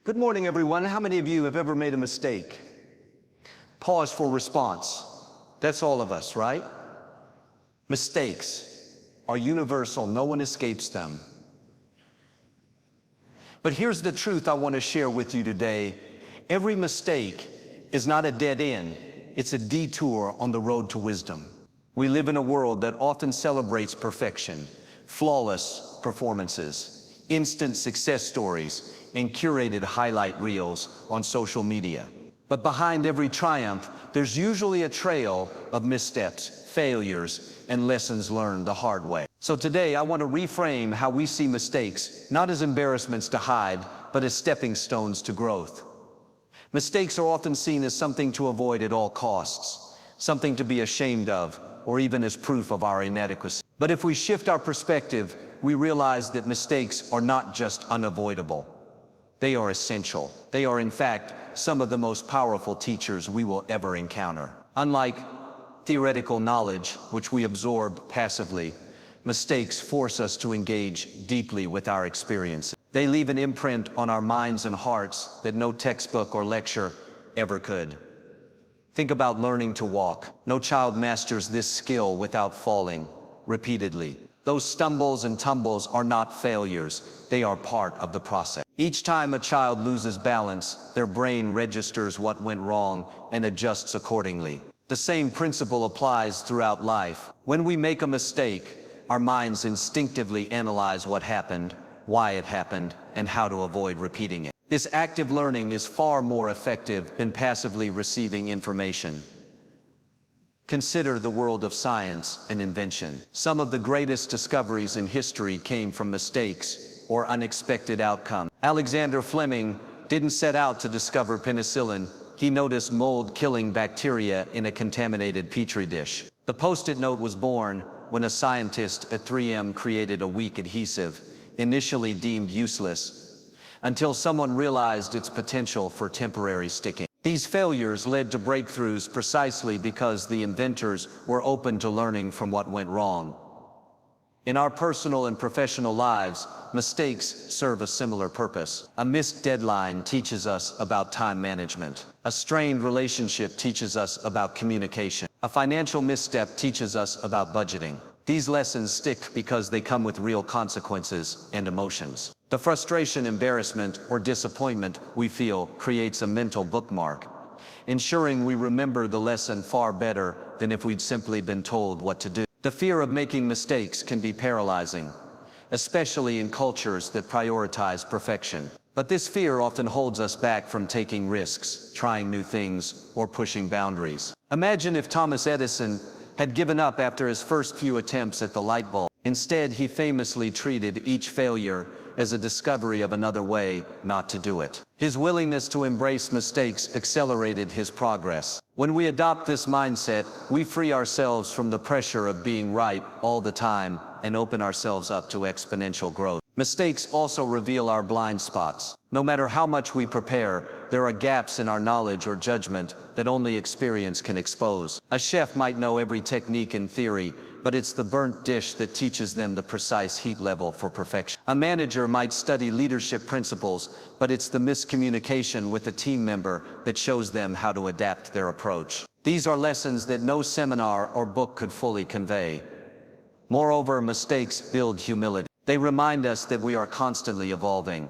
Good morning, everyone. How many of you have ever made a mistake? Pause for response. That's all of us, right? Mistakes are universal. No one escapes them. But here's the truth I want to share with you today. Every mistake is not a dead end. It's a detour on the road to wisdom. We live in a world that often celebrates perfection, flawless performances, instant success stories, and curated highlight reels on social media. But behind every triumph, there's usually a trail of missteps, failures, and lessons learned the hard way. So today, I want to reframe how we see mistakes, not as embarrassments to hide, but as stepping stones to growth. Mistakes are often seen as something to avoid at all costs, something to be ashamed of, or even as proof of our inadequacy. But if we shift our perspective, we realize that mistakes are not just unavoidable. They are essential. They are, in fact, some of the most powerful teachers we will ever encounter. Unlike theoretical knowledge, which we absorb passively, mistakes force us to engage deeply with our experiences. They leave an imprint on our minds and hearts that no textbook or lecture ever could. Think about learning to walk. No child masters this skill without falling repeatedly. Those stumbles and tumbles are not failures. They are part of the process. Each time a child loses balance, their brain registers what went wrong and adjusts accordingly. The same principle applies throughout life. When we make a mistake, our minds instinctively analyze what happened, why it happened, and how to avoid repeating it. This active learning is far more effective than passively receiving information. Consider the world of science and invention. Some of the greatest discoveries in history came from mistakes or unexpected outcomes. Alexander Fleming didn't set out to discover penicillin. He noticed mold-killing bacteria in a contaminated petri dish. The Post-it note was born when a scientist at 3M created a weak adhesive, initially deemed useless, until someone realized its potential for temporary sticking. These failures led to breakthroughs precisely because the inventors were open to learning from what went wrong. In our personal and professional lives, mistakes serve a similar purpose. A missed deadline teaches us about time management. A strained relationship teaches us about communication. A financial misstep teaches us about budgeting. These lessons stick because they come with real consequences and emotions. The frustration, embarrassment, or disappointment we feel creates a mental bookmark, ensuring we remember the lesson far better than if we'd simply been told what to do. The fear of making mistakes can be paralyzing, especially in cultures that prioritize perfection. But this fear often holds us back from taking risks, trying new things, or pushing boundaries. Imagine if Thomas Edison had given up after his first few attempts at the light bulb. Instead, he famously treated each failure as a discovery of another way not to do it. His willingness to embrace mistakes accelerated his progress. When we adopt this mindset, we free ourselves from the pressure of being right all the time and open ourselves up to exponential growth. Mistakes also reveal our blind spots. No matter how much we prepare, there are gaps in our knowledge or judgment that only experience can expose. A chef might know every technique in theory, but it's the burnt dish that teaches them the precise heat level for perfection. A manager might study leadership principles, but it's the miscommunication with a team member that shows them how to adapt their approach. These are lessons that no seminar or book could fully convey. Moreover, mistakes build humility. They remind us that we are constantly evolving,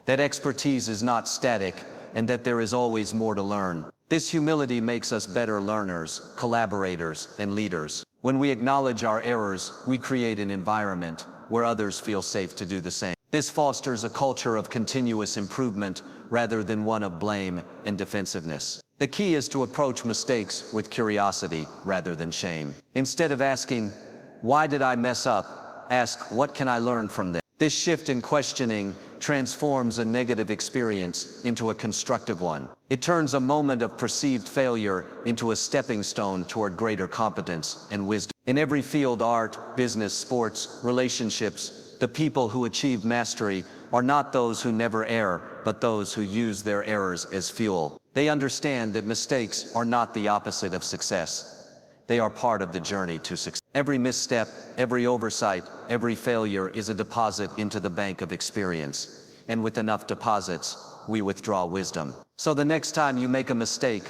that expertise is not static, and that there is always more to learn. This humility makes us better learners, collaborators, and leaders. When we acknowledge our errors, we create an environment where others feel safe to do the same. This fosters a culture of continuous improvement rather than one of blame and defensiveness. The key is to approach mistakes with curiosity rather than shame. Instead of asking, "Why did I mess up?" ask, "What can I learn from this?" This shift in questioning transforms a negative experience into a constructive one. It turns a moment of perceived failure into a stepping stone toward greater competence and wisdom. In every field, art, business, sports, relationships, the people who achieve mastery are not those who never err, but those who use their errors as fuel. They understand that mistakes are not the opposite of success. They are part of the journey to success. Every misstep, every oversight, every failure is a deposit into the bank of experience. And with enough deposits, we withdraw wisdom. So the next time you make a mistake,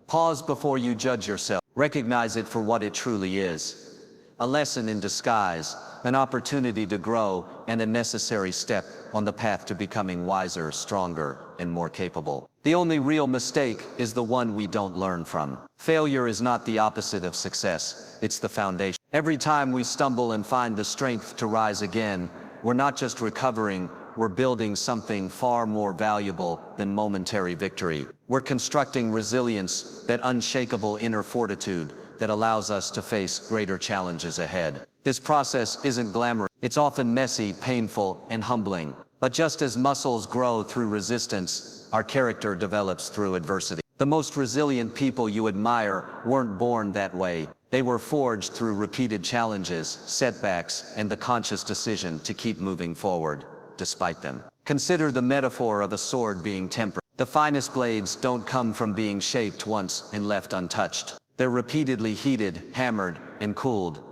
pause before you judge yourself. Recognize it for what it truly is. A lesson in disguise, an opportunity to grow, and a necessary step on the path to becoming wiser, stronger, and more capable. The only real mistake is the one we don't learn from. Failure is not the opposite of success, it's the foundation. Every time we stumble and find the strength to rise again, we're not just recovering, we're building something far more valuable than momentary victory. We're constructing resilience, that unshakable inner fortitude that allows us to face greater challenges ahead. This process isn't glamorous. It's often messy, painful, and humbling. But just as muscles grow through resistance, our character develops through adversity. The most resilient people you admire weren't born that way. They were forged through repeated challenges, setbacks, and the conscious decision to keep moving forward, despite them. Consider the metaphor of a sword being tempered. The finest blades don't come from being shaped once and left untouched. They're repeatedly heated, hammered, and cooled.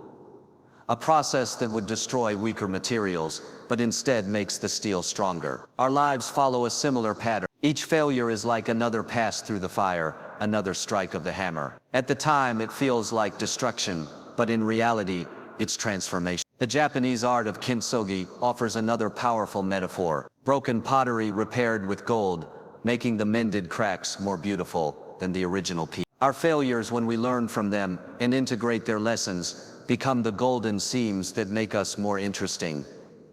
A process that would destroy weaker materials, but instead makes the steel stronger. Our lives follow a similar pattern. Each failure is like another pass through the fire, another strike of the hammer. At the time, it feels like destruction, but in reality, it's transformation. The Japanese art of kintsugi offers another powerful metaphor. Broken pottery repaired with gold, making the mended cracks more beautiful than the original piece. Our failures, when we learn from them and integrate their lessons, become the golden seams that make us more interesting,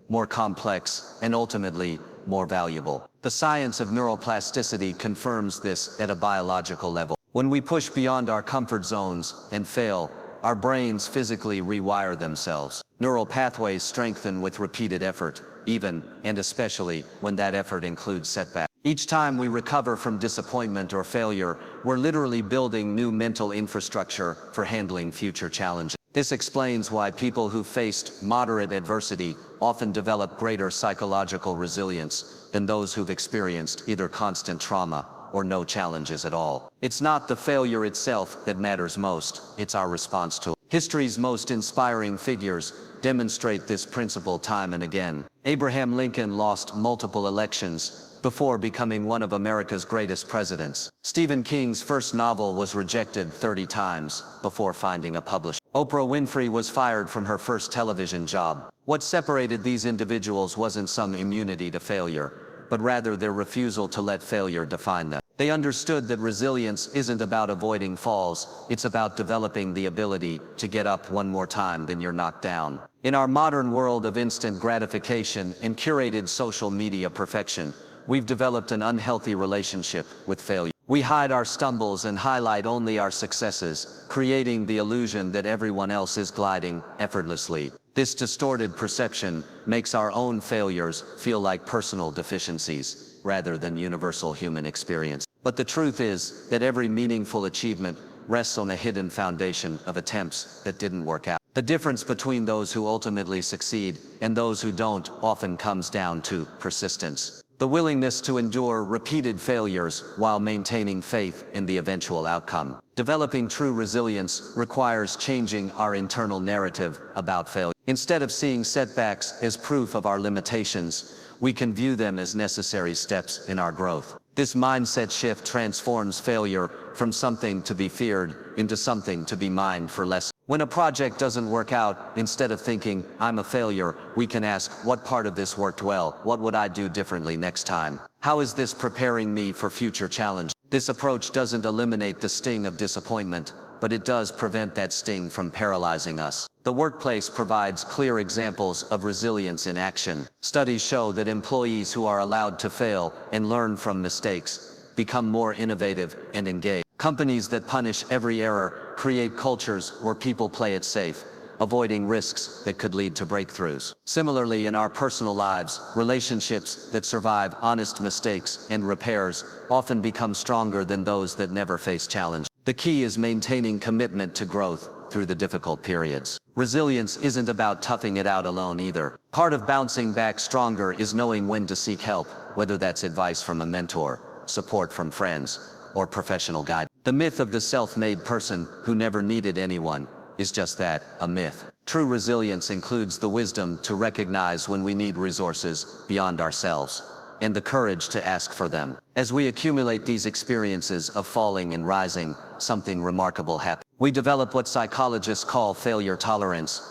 more complex, and ultimately, more valuable. The science of neuroplasticity confirms this at a biological level. When we push beyond our comfort zones and fail, our brains physically rewire themselves. Neural pathways strengthen with repeated effort, even and especially when that effort includes setbacks. Each time we recover from disappointment or failure, we're literally building new mental infrastructure for handling future challenges. This explains why people who faced moderate adversity often develop greater psychological resilience than those who've experienced either constant trauma or no challenges at all. It's not the failure itself that matters most, it's our response to it. History's most inspiring figures demonstrate this principle time and again. Abraham Lincoln lost multiple elections before becoming one of America's greatest presidents. Stephen King's first novel was rejected 30 times before finding a publisher. Oprah Winfrey was fired from her first television job. What separated these individuals wasn't some immunity to failure, but rather their refusal to let failure define them. They understood that resilience isn't about avoiding falls, it's about developing the ability to get up one more time than you're knocked down. In our modern world of instant gratification and curated social media perfection, we've developed an unhealthy relationship with failure. We hide our stumbles and highlight only our successes, creating the illusion that everyone else is gliding effortlessly. This distorted perception makes our own failures feel like personal deficiencies, rather than universal human experience. But the truth is that every meaningful achievement rests on a hidden foundation of attempts that didn't work out. The difference between those who ultimately succeed and those who don't often comes down to persistence. The willingness to endure repeated failures while maintaining faith in the eventual outcome. Developing true resilience requires changing our internal narrative about failure. Instead of seeing setbacks as proof of our limitations, we can view them as necessary steps in our growth. This mindset shift transforms failure from something to be feared into something to be mined for lessons. When a project doesn't work out, instead of thinking, I'm a failure, we can ask, what part of this worked well? What would I do differently next time? How is this preparing me for future challenge? This approach doesn't eliminate the sting of disappointment, but it does prevent that sting from paralyzing us. The workplace provides clear examples of resilience in action. Studies show that employees who are allowed to fail and learn from mistakes become more innovative and engaged. Companies that punish every error create cultures where people play it safe, avoiding risks that could lead to breakthroughs. Similarly, in our personal lives, relationships that survive honest mistakes and repairs often become stronger than those that never face challenge. The key is maintaining commitment to growth through the difficult periods. Resilience isn't about toughing it out alone either. Part of bouncing back stronger is knowing when to seek help, whether that's advice from a mentor, support from friends, or professional guidance. The myth of the self-made person who never needed anyone is just that, a myth. True resilience includes the wisdom to recognize when we need resources beyond ourselves. and the courage to ask for them. As we accumulate these experiences of falling and rising, something remarkable happens. We develop what psychologists call failure tolerance,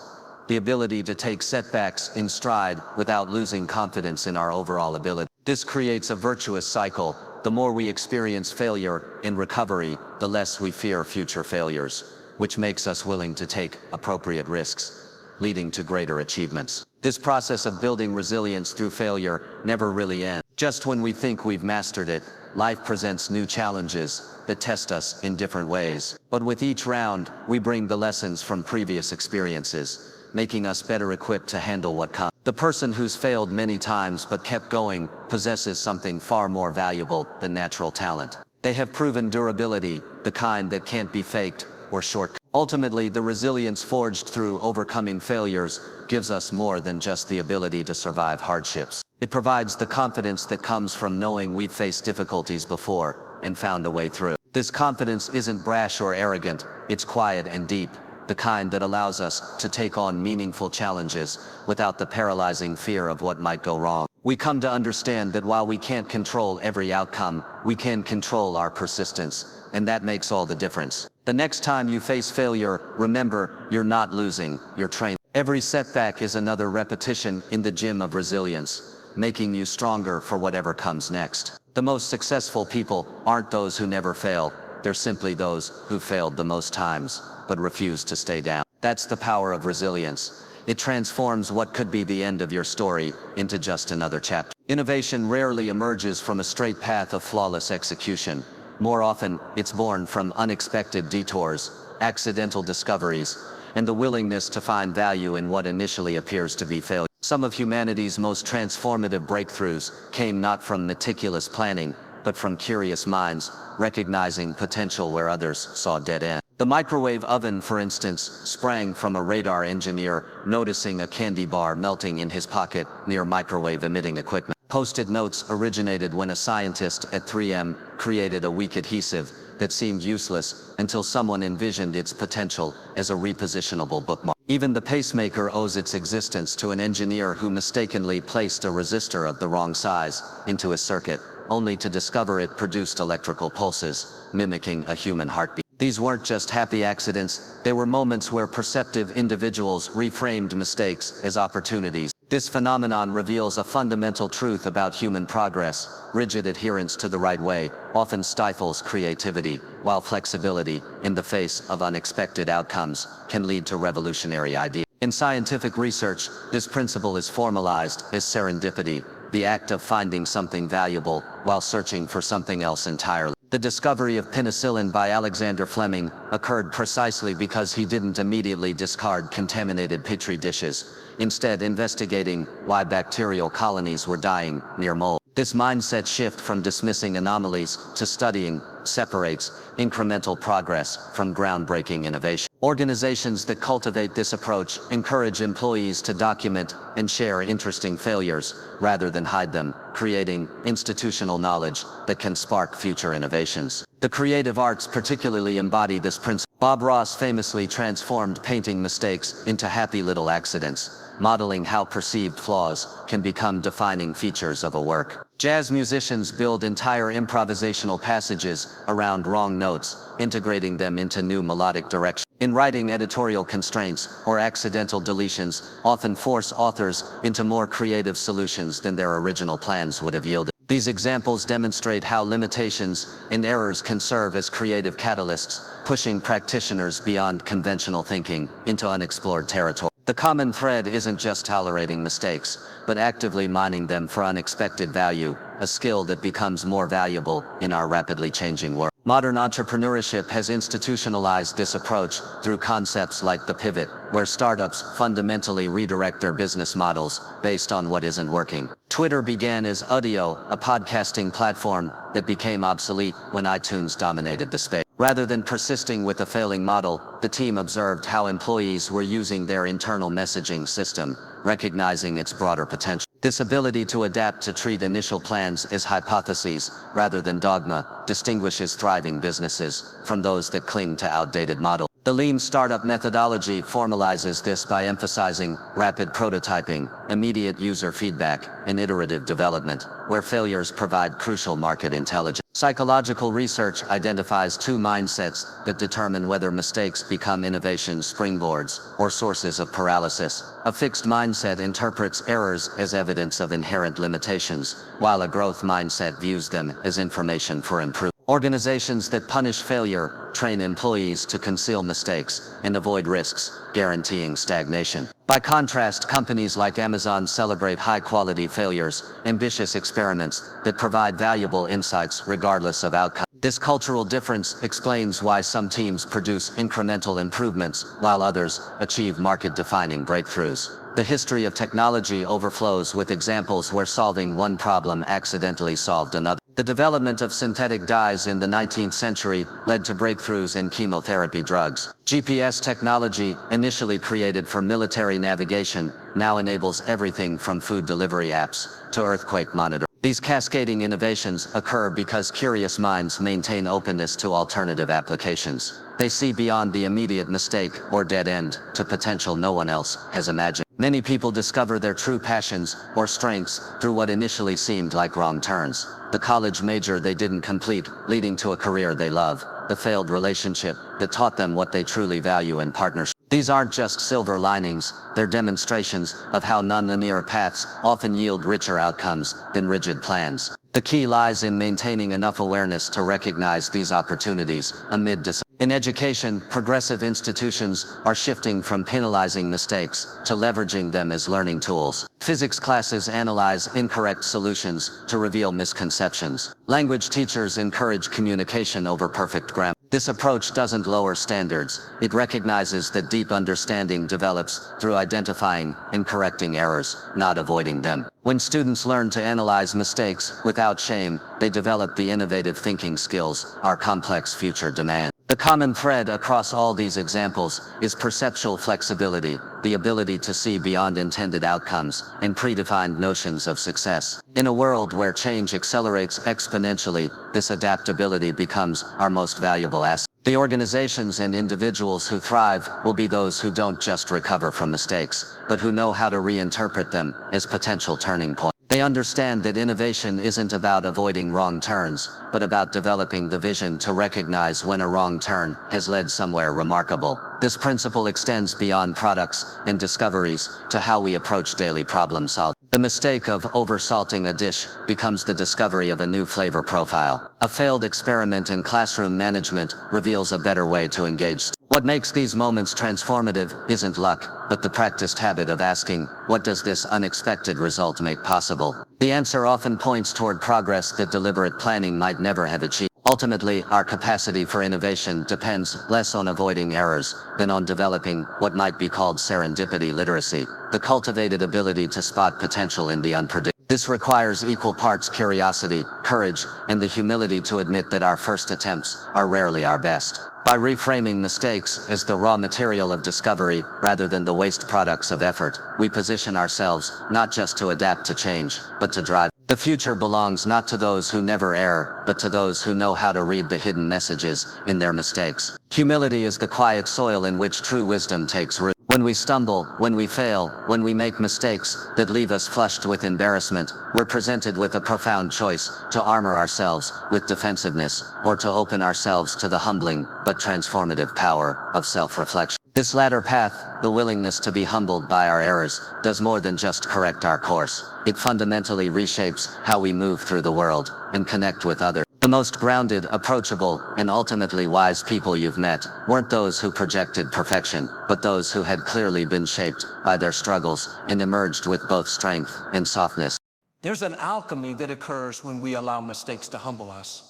the ability to take setbacks in stride without losing confidence in our overall ability. This creates a virtuous cycle. The more we experience failure in recovery, the less we fear future failures, which makes us willing to take appropriate risks, leading to greater achievements. This process of building resilience through failure never really ends. Just when we think we've mastered it, life presents new challenges that test us in different ways. But with each round, we bring the lessons from previous experiences, making us better equipped to handle what comes. The person who's failed many times but kept going possesses something far more valuable than natural talent. They have proven durability, the kind that can't be faked or shortcut. Ultimately, the resilience forged through overcoming failures gives us more than just the ability to survive hardships. It provides the confidence that comes from knowing we've faced difficulties before and found a way through. This confidence isn't brash or arrogant, it's quiet and deep, the kind that allows us to take on meaningful challenges without the paralyzing fear of what might go wrong. We come to understand that while we can't control every outcome, we can control our persistence, and that makes all the difference. The next time you face failure, remember, you're not losing, you're training. Every setback is another repetition in the gym of resilience, making you stronger for whatever comes next. The most successful people aren't those who never fail, they're simply those who failed the most times, but refused to stay down. That's the power of resilience. It transforms what could be the end of your story into just another chapter. Innovation rarely emerges from a straight path of flawless execution. More often, it's born from unexpected detours, accidental discoveries, and the willingness to find value in what initially appears to be failure. Some of humanity's most transformative breakthroughs came not from meticulous planning, but from curious minds, recognizing potential where others saw dead end. The microwave oven, for instance, sprang from a radar engineer noticing a candy bar melting in his pocket near microwave emitting equipment. Post-it notes originated when a scientist at 3M created a weak adhesive that seemed useless until someone envisioned its potential as a repositionable bookmark. Even the pacemaker owes its existence to an engineer who mistakenly placed a resistor of the wrong size into a circuit, only to discover it produced electrical pulses, mimicking a human heartbeat. These weren't just happy accidents, they were moments where perceptive individuals reframed mistakes as opportunities. This phenomenon reveals a fundamental truth about human progress. Rigid adherence to the right way often stifles creativity, while flexibility, in the face of unexpected outcomes, can lead to revolutionary ideas. In scientific research, this principle is formalized as serendipity, the act of finding something valuable while searching for something else entirely. The discovery of penicillin by Alexander Fleming occurred precisely because he didn't immediately discard contaminated petri dishes, instead investigating why bacterial colonies were dying near mold. This mindset shift from dismissing anomalies to studying separates incremental progress from groundbreaking innovation. Organizations that cultivate this approach encourage employees to document and share interesting failures rather than hide them, creating institutional knowledge that can spark future innovations. The creative arts particularly embody this principle. Bob Ross famously transformed painting mistakes into happy little accidents, modeling how perceived flaws can become defining features of a work. Jazz musicians build entire improvisational passages around wrong notes, integrating them into new melodic directions. In writing, editorial constraints or accidental deletions often force authors into more creative solutions than their original plans would have yielded. These examples demonstrate how limitations and errors can serve as creative catalysts, pushing practitioners beyond conventional thinking into unexplored territory. The common thread isn't just tolerating mistakes, but actively mining them for unexpected value, a skill that becomes more valuable in our rapidly changing world. Modern entrepreneurship has institutionalized this approach through concepts like the pivot, where startups fundamentally redirect their business models based on what isn't working. Twitter began as Audio, a podcasting platform that became obsolete when iTunes dominated the space. Rather than persisting with a failing model, the team observed how employees were using their internal messaging system, recognizing its broader potential. This ability to adapt to treat initial plans as hypotheses rather than dogma distinguishes thriving businesses from those that cling to outdated models. The lean startup methodology formalizes this by emphasizing rapid prototyping, immediate user feedback, and iterative development, where failures provide crucial market intelligence. Psychological research identifies two mindsets that determine whether mistakes become innovation springboards or sources of paralysis. A fixed mindset interprets errors as evidence of inherent limitations, while a growth mindset views them as information for improvement. Organizations that punish failure train employees to conceal mistakes and avoid risks, guaranteeing stagnation. By contrast, companies like Amazon celebrate high-quality failures, ambitious experiments that provide valuable insights regardless of outcome. This cultural difference explains why some teams produce incremental improvements, while others achieve market-defining breakthroughs. The history of technology overflows with examples where solving one problem accidentally solved another. The development of synthetic dyes in the 19th century led to breakthroughs in chemotherapy drugs. GPS technology, initially created for military navigation, now enables everything from food delivery apps to earthquake monitoring. These cascading innovations occur because curious minds maintain openness to alternative applications. They see beyond the immediate mistake or dead end to potential no one else has imagined. Many people discover their true passions or strengths through what initially seemed like wrong turns. The college major they didn't complete, leading to a career they love. The failed relationship that taught them what they truly value in partnership. These aren't just silver linings, they're demonstrations of how non-linear paths often yield richer outcomes than rigid plans. The key lies in maintaining enough awareness to recognize these opportunities amid disappointment. In education, progressive institutions are shifting from penalizing mistakes to leveraging them as learning tools. Physics classes analyze incorrect solutions to reveal misconceptions. Language teachers encourage communication over perfect grammar. This approach doesn't lower standards. It recognizes that deep understanding develops through identifying and correcting errors, not avoiding them. When students learn to analyze mistakes without shame, they develop the innovative thinking skills our complex future demands. The common thread across all these examples is perceptual flexibility, the ability to see beyond intended outcomes and predefined notions of success. In a world where change accelerates exponentially, this adaptability becomes our most valuable asset. The organizations and individuals who thrive will be those who don't just recover from mistakes, but who know how to reinterpret them as potential turning points. They understand that innovation isn't about avoiding wrong turns, but about developing the vision to recognize when a wrong turn has led somewhere remarkable. This principle extends beyond products and discoveries to how we approach daily problem solving. The mistake of oversalting a dish becomes the discovery of a new flavor profile. A failed experiment in classroom management reveals a better way to engage. What makes these moments transformative isn't luck, but the practiced habit of asking, what does this unexpected result make possible? The answer often points toward progress that deliberate planning might never have achieved. Ultimately, our capacity for innovation depends less on avoiding errors than on developing what might be called serendipity literacy, the cultivated ability to spot potential in the unpredictable. This requires equal parts curiosity, courage, and the humility to admit that our first attempts are rarely our best. By reframing mistakes as the raw material of discovery rather than the waste products of effort, we position ourselves not just to adapt to change, but to drive. The future belongs not to those who never err, but to those who know how to read the hidden messages in their mistakes. Humility is the quiet soil in which true wisdom takes root. When we stumble, when we fail, when we make mistakes that leave us flushed with embarrassment, we're presented with a profound choice: to armor ourselves with defensiveness, or to open ourselves to the humbling but transformative power of self-reflection. This latter path, the willingness to be humbled by our errors, does more than just correct our course. It fundamentally reshapes how we move through the world and connect with others. The most grounded, approachable, and ultimately wise people you've met weren't those who projected perfection, but those who had clearly been shaped by their struggles and emerged with both strength and softness. There's an alchemy that occurs when we allow mistakes to humble us.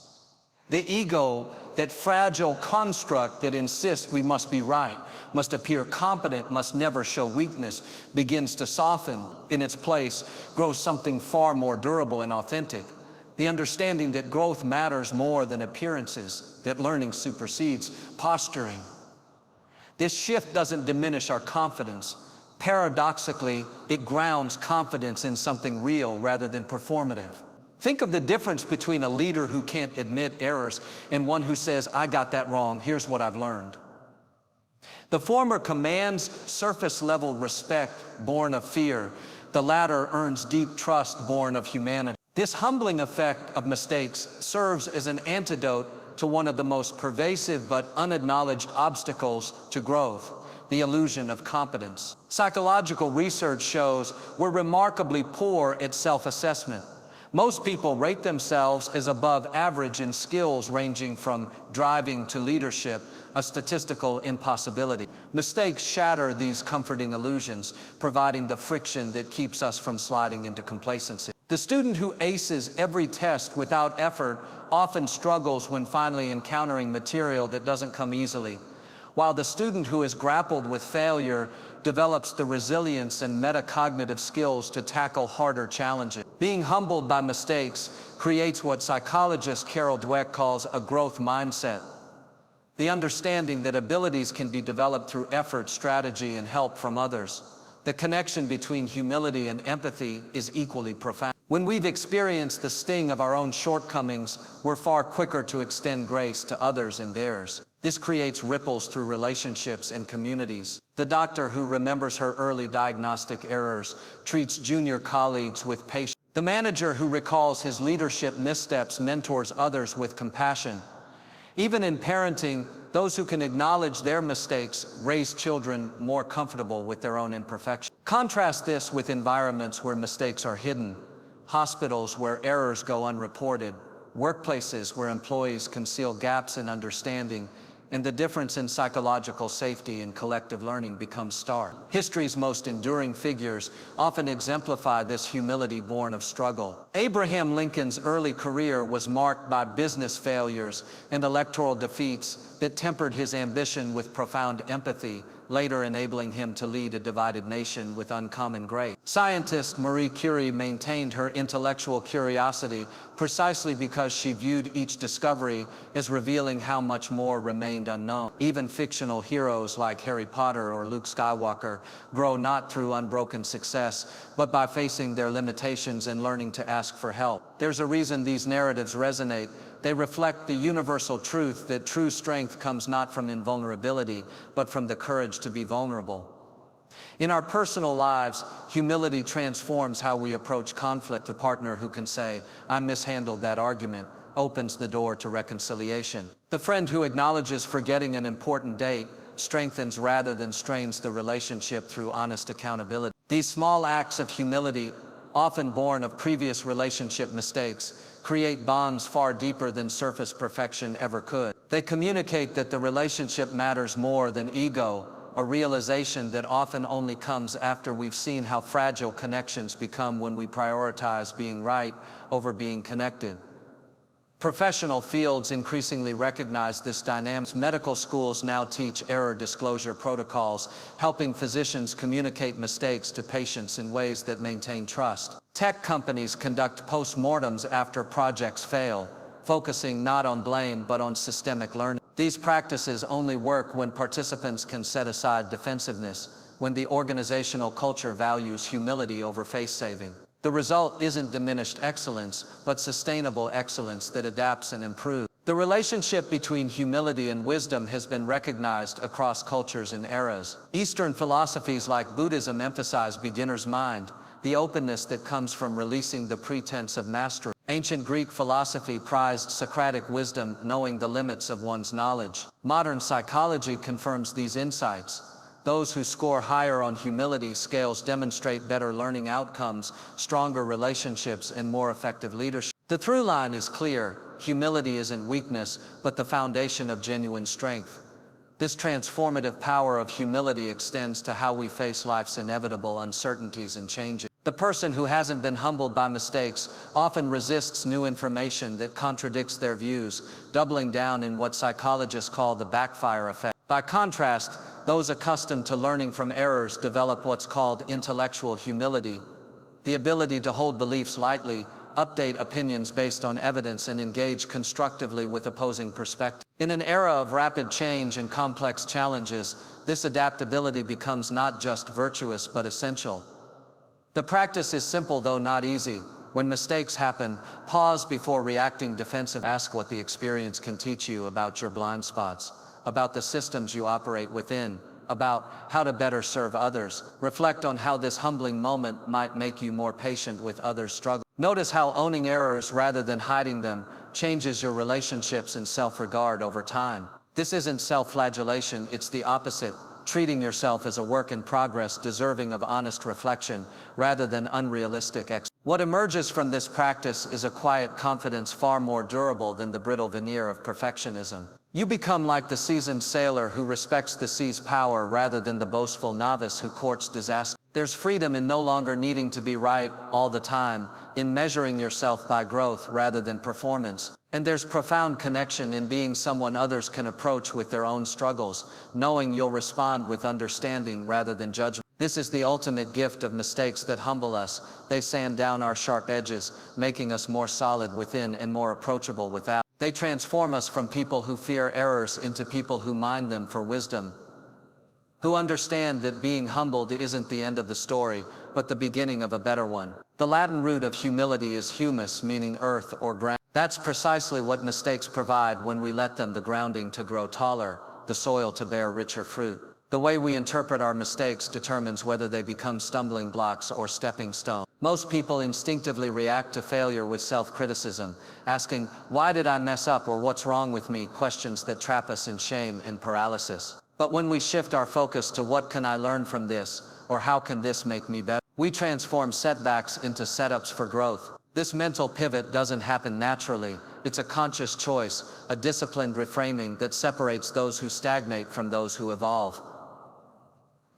The ego, that fragile construct that insists we must be right, must appear competent, must never show weakness, begins to soften. In its place grows something far more durable and authentic. The understanding that growth matters more than appearances, that learning supersedes posturing. This shift doesn't diminish our confidence. Paradoxically, it grounds confidence in something real rather than performative. Think of the difference between a leader who can't admit errors and one who says, I got that wrong, here's what I've learned. The former commands surface-level respect born of fear. The latter earns deep trust born of humanity. This humbling effect of mistakes serves as an antidote to one of the most pervasive but unacknowledged obstacles to growth, the illusion of competence. Psychological research shows we're remarkably poor at self-assessment. Most people rate themselves as above average in skills ranging from driving to leadership, a statistical impossibility. Mistakes shatter these comforting illusions, providing the friction that keeps us from sliding into complacency. The student who aces every test without effort often struggles when finally encountering material that doesn't come easily, while the student who has grappled with failure develops the resilience and metacognitive skills to tackle harder challenges. Being humbled by mistakes creates what psychologist Carol Dweck calls a growth mindset. The understanding that abilities can be developed through effort, strategy, and help from others. The connection between humility and empathy is equally profound. When we've experienced the sting of our own shortcomings, we're far quicker to extend grace to others and theirs. This creates ripples through relationships and communities. The doctor who remembers her early diagnostic errors treats junior colleagues with patience. The manager who recalls his leadership missteps mentors others with compassion. Even in parenting, those who can acknowledge their mistakes raise children more comfortable with their own imperfections. Contrast this with environments where mistakes are hidden, hospitals where errors go unreported, workplaces where employees conceal gaps in understanding, and the difference in psychological safety and collective learning becomes stark. History's most enduring figures often exemplify this humility born of struggle. Abraham Lincoln's early career was marked by business failures and electoral defeats that tempered his ambition with profound empathy, later enabling him to lead a divided nation with uncommon grace. Scientist Marie Curie maintained her intellectual curiosity precisely because she viewed each discovery as revealing how much more remained unknown. Even fictional heroes like Harry Potter or Luke Skywalker grow not through unbroken success, but by facing their limitations and learning to ask for help. There's a reason these narratives resonate. They reflect the universal truth that true strength comes not from invulnerability, but from the courage to be vulnerable. In our personal lives, humility transforms how we approach conflict. A partner who can say, "I mishandled that argument," opens the door to reconciliation. The friend who acknowledges forgetting an important date strengthens rather than strains the relationship through honest accountability. These small acts of humility, often born of previous relationship mistakes, create bonds far deeper than surface perfection ever could. They communicate that the relationship matters more than ego, a realization that often only comes after we've seen how fragile connections become when we prioritize being right over being connected. Professional fields increasingly recognize this dynamic. Medical schools now teach error disclosure protocols, helping physicians communicate mistakes to patients in ways that maintain trust. Tech companies conduct postmortems after projects fail, focusing not on blame but on systemic learning. These practices only work when participants can set aside defensiveness, when the organizational culture values humility over face-saving. The result isn't diminished excellence, but sustainable excellence that adapts and improves. The relationship between humility and wisdom has been recognized across cultures and eras. Eastern philosophies like Buddhism emphasize beginner's mind, the openness that comes from releasing the pretense of mastery. Ancient Greek philosophy prized Socratic wisdom, knowing the limits of one's knowledge. Modern psychology confirms these insights. Those who score higher on humility scales demonstrate better learning outcomes, stronger relationships, and more effective leadership. The through line is clear. Humility isn't weakness, but the foundation of genuine strength. This transformative power of humility extends to how we face life's inevitable uncertainties and changes. The person who hasn't been humbled by mistakes often resists new information that contradicts their views, doubling down in what psychologists call the backfire effect. By contrast, those accustomed to learning from errors develop what's called intellectual humility, the ability to hold beliefs lightly, update opinions based on evidence, and engage constructively with opposing perspectives. In an era of rapid change and complex challenges, this adaptability becomes not just virtuous but essential. The practice is simple though not easy. When mistakes happen, pause before reacting defensively. Ask what the experience can teach you about your blind spots, about the systems you operate within, about how to better serve others. Reflect on how this humbling moment might make you more patient with others' struggles. Notice how owning errors rather than hiding them changes your relationships and self-regard over time. This isn't self-flagellation, it's the opposite, treating yourself as a work in progress deserving of honest reflection rather than unrealistic expectations. What emerges from this practice is a quiet confidence far more durable than the brittle veneer of perfectionism. You become like the seasoned sailor who respects the sea's power rather than the boastful novice who courts disaster. There's freedom in no longer needing to be right all the time, in measuring yourself by growth rather than performance. And there's profound connection in being someone others can approach with their own struggles, knowing you'll respond with understanding rather than judgment. This is the ultimate gift of mistakes that humble us. They sand down our sharp edges, making us more solid within and more approachable without. They transform us from people who fear errors into people who mind them for wisdom, who understand that being humbled isn't the end of the story, but the beginning of a better one. The Latin root of humility is humus, meaning earth or ground. That's precisely what mistakes provide when we let them, the grounding to grow taller, the soil to bear richer fruit. The way we interpret our mistakes determines whether they become stumbling blocks or stepping stones. Most people instinctively react to failure with self-criticism, asking, "Why did I mess up?" or "What's wrong with me?" questions that trap us in shame and paralysis. But when we shift our focus to "What can I learn from this?" or "How can this make me better?" we transform setbacks into setups for growth. This mental pivot doesn't happen naturally. It's a conscious choice, a disciplined reframing that separates those who stagnate from those who evolve.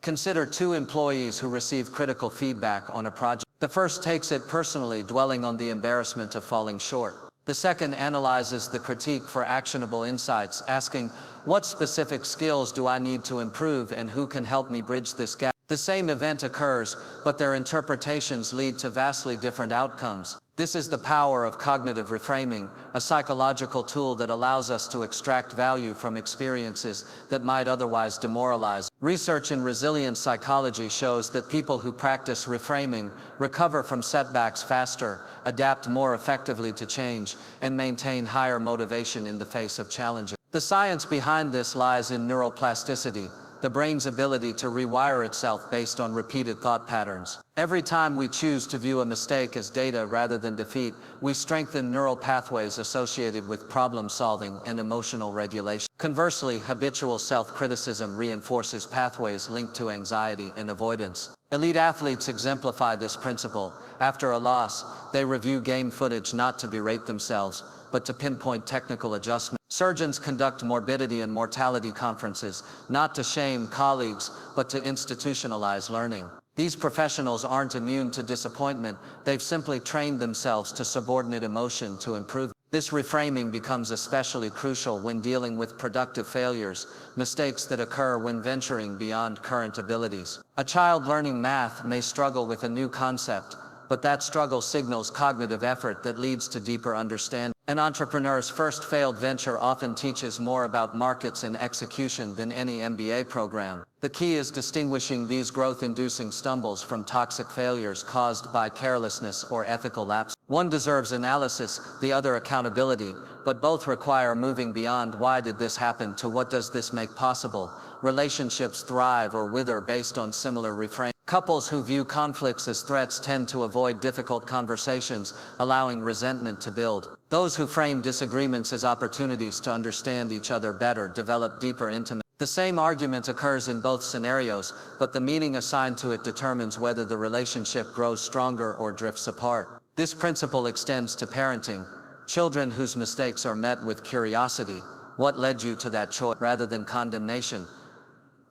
Consider two employees who receive critical feedback on a project. The first takes it personally, dwelling on the embarrassment of falling short. The second analyzes the critique for actionable insights, asking, "What specific skills do I need to improve and who can help me bridge this gap?" The same event occurs, but their interpretations lead to vastly different outcomes. This is the power of cognitive reframing, a psychological tool that allows us to extract value from experiences that might otherwise demoralize. Research in resilience psychology shows that people who practice reframing recover from setbacks faster, adapt more effectively to change, and maintain higher motivation in the face of challenges. The science behind this lies in neuroplasticity, the brain's ability to rewire itself based on repeated thought patterns. Every time we choose to view a mistake as data rather than defeat, we strengthen neural pathways associated with problem solving and emotional regulation. Conversely, habitual self-criticism reinforces pathways linked to anxiety and avoidance. Elite athletes exemplify this principle. After a loss, they review game footage not to berate themselves, but to pinpoint technical adjustments. Surgeons conduct morbidity and mortality conferences, not to shame colleagues, but to institutionalize learning. These professionals aren't immune to disappointment, they've simply trained themselves to subordinate emotion to improve. This reframing becomes especially crucial when dealing with productive failures, mistakes that occur when venturing beyond current abilities. A child learning math may struggle with a new concept, but that struggle signals cognitive effort that leads to deeper understanding. An entrepreneur's first failed venture often teaches more about markets and execution than any MBA program. The key is distinguishing these growth-inducing stumbles from toxic failures caused by carelessness or ethical lapse. One deserves analysis, the other accountability, but both require moving beyond "Why did this happen?" to "What does this make possible?" Relationships thrive or wither based on similar reframes. Couples who view conflicts as threats tend to avoid difficult conversations, allowing resentment to build. Those who frame disagreements as opportunities to understand each other better develop deeper intimacy. The same argument occurs in both scenarios, but the meaning assigned to it determines whether the relationship grows stronger or drifts apart. This principle extends to parenting. Children whose mistakes are met with curiosity, "What led you to that choice?" rather than condemnation,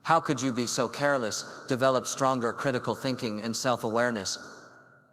"How could you be so careless?" develop stronger critical thinking and self-awareness.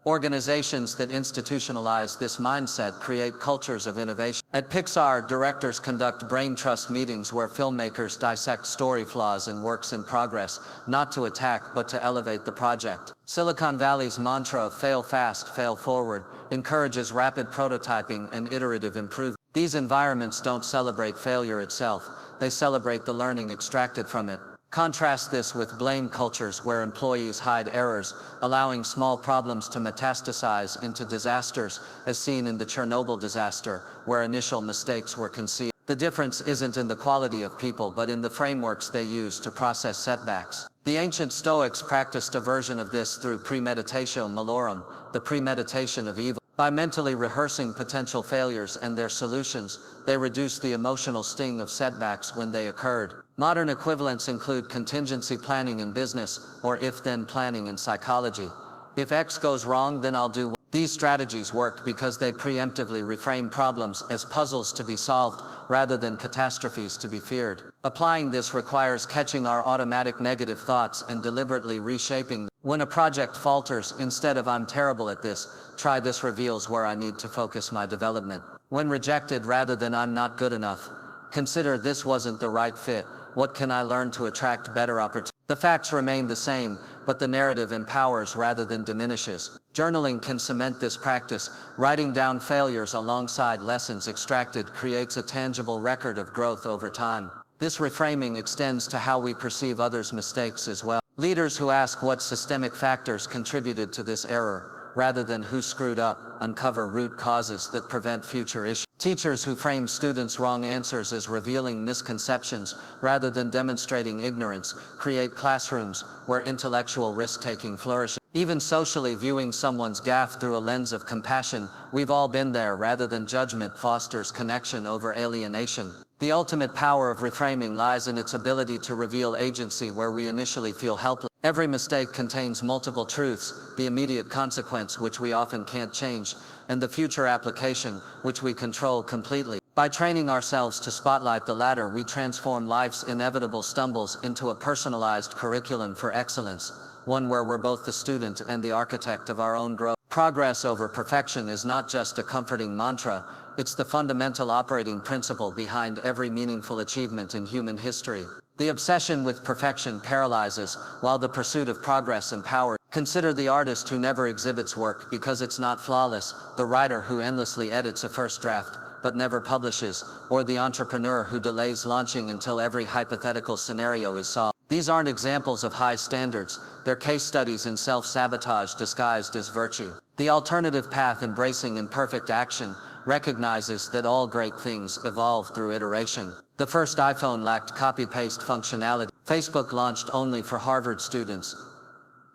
Organizations that institutionalize this mindset create cultures of innovation. At Pixar, directors conduct brain trust meetings where filmmakers dissect story flaws and works in progress, not to attack but to elevate the project. Silicon Valley's mantra of "fail fast, fail forward" encourages rapid prototyping and iterative improvement. These environments don't celebrate failure itself, they celebrate the learning extracted from it. Contrast this with blame cultures where employees hide errors, allowing small problems to metastasize into disasters, as seen in the Chernobyl disaster, where initial mistakes were concealed. The difference isn't in the quality of people but in the frameworks they use to process setbacks. The ancient Stoics practiced a version of this through premeditatio malorum, the premeditation of evil. By mentally rehearsing potential failures and their solutions, they reduced the emotional sting of setbacks when they occurred. Modern equivalents include contingency planning in business, or if-then planning in psychology. If X goes wrong, then I'll do Y. These strategies work because they preemptively reframe problems as puzzles to be solved, rather than catastrophes to be feared. Applying this requires catching our automatic negative thoughts and deliberately reshaping them. When a project falters, instead of "I'm terrible at this," try "This reveals where I need to focus my development." When rejected, rather than "I'm not good enough," consider "This wasn't the right fit. What can I learn to attract better opportunities?" The facts remain the same, but the narrative empowers rather than diminishes. Journaling can cement this practice. Writing down failures alongside lessons extracted creates a tangible record of growth over time. This reframing extends to how we perceive others' mistakes as well. Leaders who ask what systemic factors contributed to this error, rather than who screwed up, uncover root causes that prevent future issues. Teachers who frame students' wrong answers as revealing misconceptions, rather than demonstrating ignorance, create classrooms where intellectual risk-taking flourishes. Even socially, viewing someone's gaffe through a lens of compassion, "We've all been there," rather than judgment, fosters connection over alienation. The ultimate power of reframing lies in its ability to reveal agency where we initially feel helpless. Every mistake contains multiple truths: the immediate consequence, which we often can't change, and the future application, which we control completely. By training ourselves to spotlight the latter, we transform life's inevitable stumbles into a personalized curriculum for excellence, one where we're both the student and the architect of our own growth. Progress over perfection is not just a comforting mantra, it's the fundamental operating principle behind every meaningful achievement in human history. The obsession with perfection paralyzes, while the pursuit of progress empowers. Consider the artist who never exhibits work because it's not flawless, the writer who endlessly edits a first draft but never publishes, or the entrepreneur who delays launching until every hypothetical scenario is solved. These aren't examples of high standards, they're case studies in self-sabotage disguised as virtue. The alternative path, embracing imperfect action, recognizes that all great things evolve through iteration. The first iPhone lacked copy-paste functionality. Facebook launched only for Harvard students.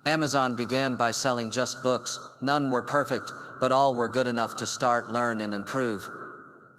Amazon began by selling just books. None were perfect, but all were good enough to start, learn, and improve.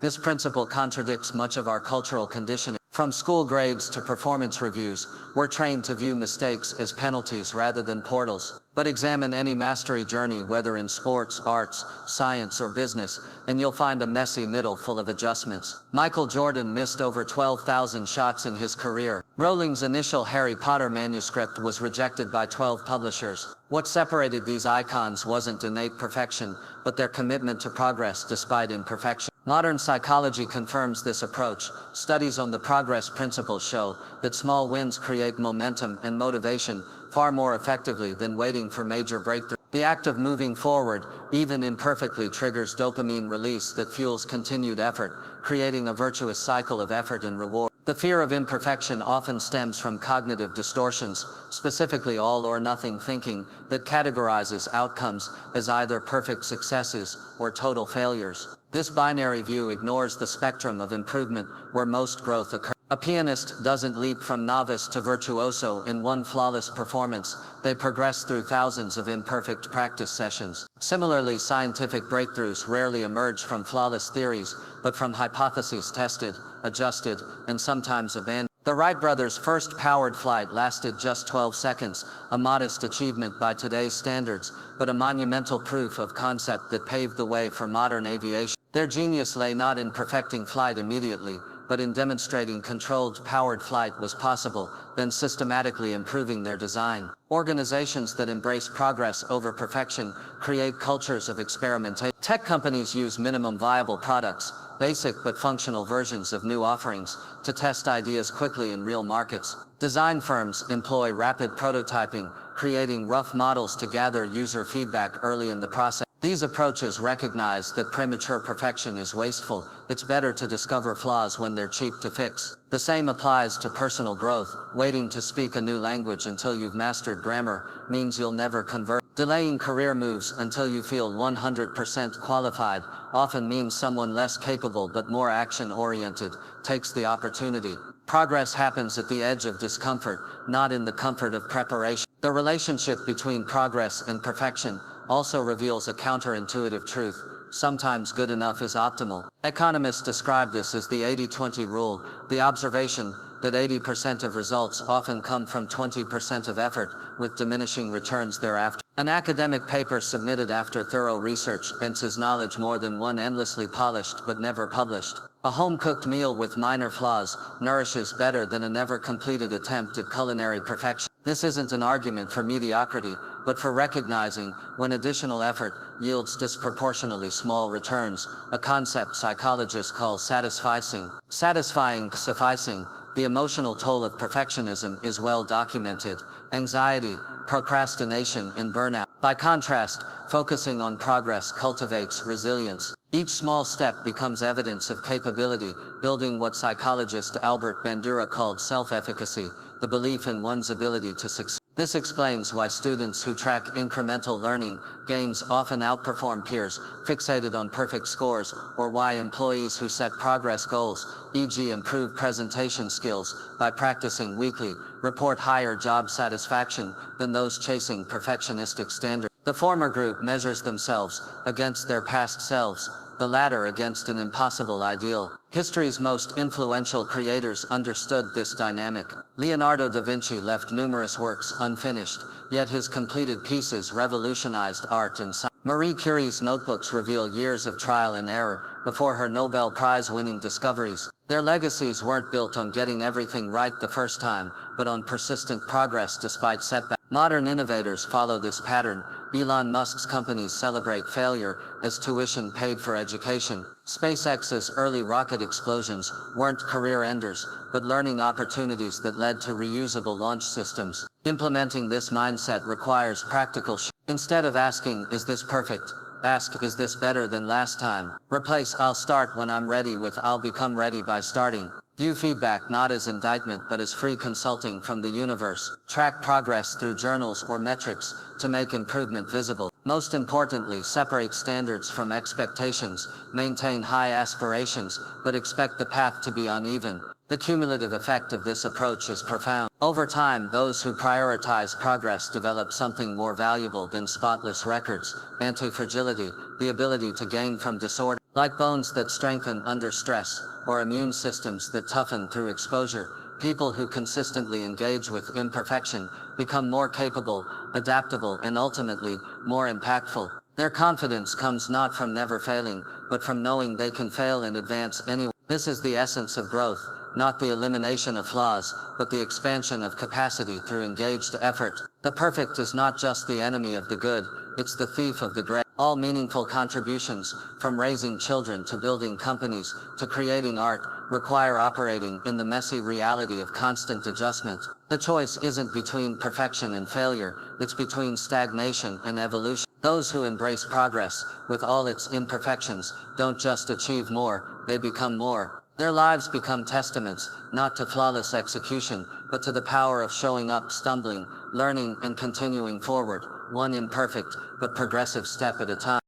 This principle contradicts much of our cultural conditioning. From school grades to performance reviews, we're trained to view mistakes as penalties rather than portals. But examine any mastery journey, whether in sports, arts, science, or business, and you'll find a messy middle full of adjustments. Michael Jordan missed over 12,000 shots in his career. Rowling's initial Harry Potter manuscript was rejected by 12 publishers. What separated these icons wasn't innate perfection, but their commitment to progress despite imperfection. Modern psychology confirms this approach. Studies on the progress principle show that small wins create momentum and motivation far more effectively than waiting for major breakthrough. The act of moving forward, even imperfectly, triggers dopamine release that fuels continued effort, creating a virtuous cycle of effort and reward. The fear of imperfection often stems from cognitive distortions, specifically all or nothing thinking, that categorizes outcomes as either perfect successes or total failures. This binary view ignores the spectrum of improvement where most growth occurs. A pianist doesn't leap from novice to virtuoso in one flawless performance, they progress through thousands of imperfect practice sessions. Similarly, scientific breakthroughs rarely emerge from flawless theories, but from hypotheses tested, adjusted, and sometimes abandoned. The Wright brothers' first powered flight lasted just 12 seconds, a modest achievement by today's standards, but a monumental proof of concept that paved the way for modern aviation. Their genius lay not in perfecting flight immediately, but in demonstrating controlled powered flight was possible, then systematically improving their design. Organizations that embrace progress over perfection create cultures of experimentation. Tech companies use minimum viable products, basic but functional versions of new offerings, to test ideas quickly in real markets. Design firms employ rapid prototyping, creating rough models to gather user feedback early in the process. These approaches recognize that premature perfection is wasteful. It's better to discover flaws when they're cheap to fix. The same applies to personal growth. Waiting to speak a new language until you've mastered grammar means you'll never convert. Delaying career moves until you feel 100% qualified often means someone less capable but more action-oriented takes the opportunity. Progress happens at the edge of discomfort, not in the comfort of preparation. The relationship between progress and perfection also reveals a counterintuitive truth. Sometimes good enough is optimal. Economists describe this as the 80-20 rule, the observation that 80% of results often come from 20% of effort, with diminishing returns thereafter. An academic paper submitted after thorough research fences knowledge more than one endlessly polished but never published. A home-cooked meal with minor flaws nourishes better than a never-completed attempt at culinary perfection. This isn't an argument for mediocrity, but for recognizing when additional effort yields disproportionately small returns, a concept psychologists call satisficing. Sufficing. The emotional toll of perfectionism is well documented: anxiety, procrastination, and burnout. By contrast, focusing on progress cultivates resilience. Each small step becomes evidence of capability, building what psychologist Albert Bandura called self-efficacy, the belief in one's ability to succeed. This explains why students who track incremental learning gains often outperform peers fixated on perfect scores, or why employees who set progress goals, e.g. improve presentation skills by practicing weekly, report higher job satisfaction than those chasing perfectionistic standards. The former group measures themselves against their past selves, the latter against an impossible ideal. History's most influential creators understood this dynamic. Leonardo da Vinci left numerous works unfinished, yet his completed pieces revolutionized art and science. Marie Curie's notebooks reveal years of trial and error before her Nobel Prize-winning discoveries. Their legacies weren't built on getting everything right the first time, but on persistent progress despite setbacks. Modern innovators follow this pattern. Elon Musk's companies celebrate failure as tuition paid for education. SpaceX's early rocket explosions weren't career enders, but learning opportunities that led to reusable launch systems. Implementing this mindset requires practical Instead of asking, "Is this perfect?" ask, "Is this better than last time?" Replace "I'll start when I'm ready" with "I'll become ready by starting." View feedback not as indictment but as free consulting from the universe. Track progress through journals or metrics to make improvement visible. Most importantly, separate standards from expectations. Maintain high aspirations, but expect the path to be uneven. The cumulative effect of this approach is profound. Over time, those who prioritize progress develop something more valuable than spotless records: anti-fragility, the ability to gain from disorder. Like bones that strengthen under stress, or immune systems that toughen through exposure, people who consistently engage with imperfection become more capable, adaptable, and ultimately, more impactful. Their confidence comes not from never failing, but from knowing they can fail and advance anyway. This is the essence of growth, not the elimination of flaws, but the expansion of capacity through engaged effort. The perfect is not just the enemy of the good, it's the thief of the great. All meaningful contributions, from raising children to building companies to creating art, require operating in the messy reality of constant adjustment. The choice isn't between perfection and failure, it's between stagnation and evolution. Those who embrace progress, with all its imperfections, don't just achieve more, they become more. Their lives become testaments, not to flawless execution, but to the power of showing up, stumbling, learning, and continuing forward, one imperfect but progressive step at a time.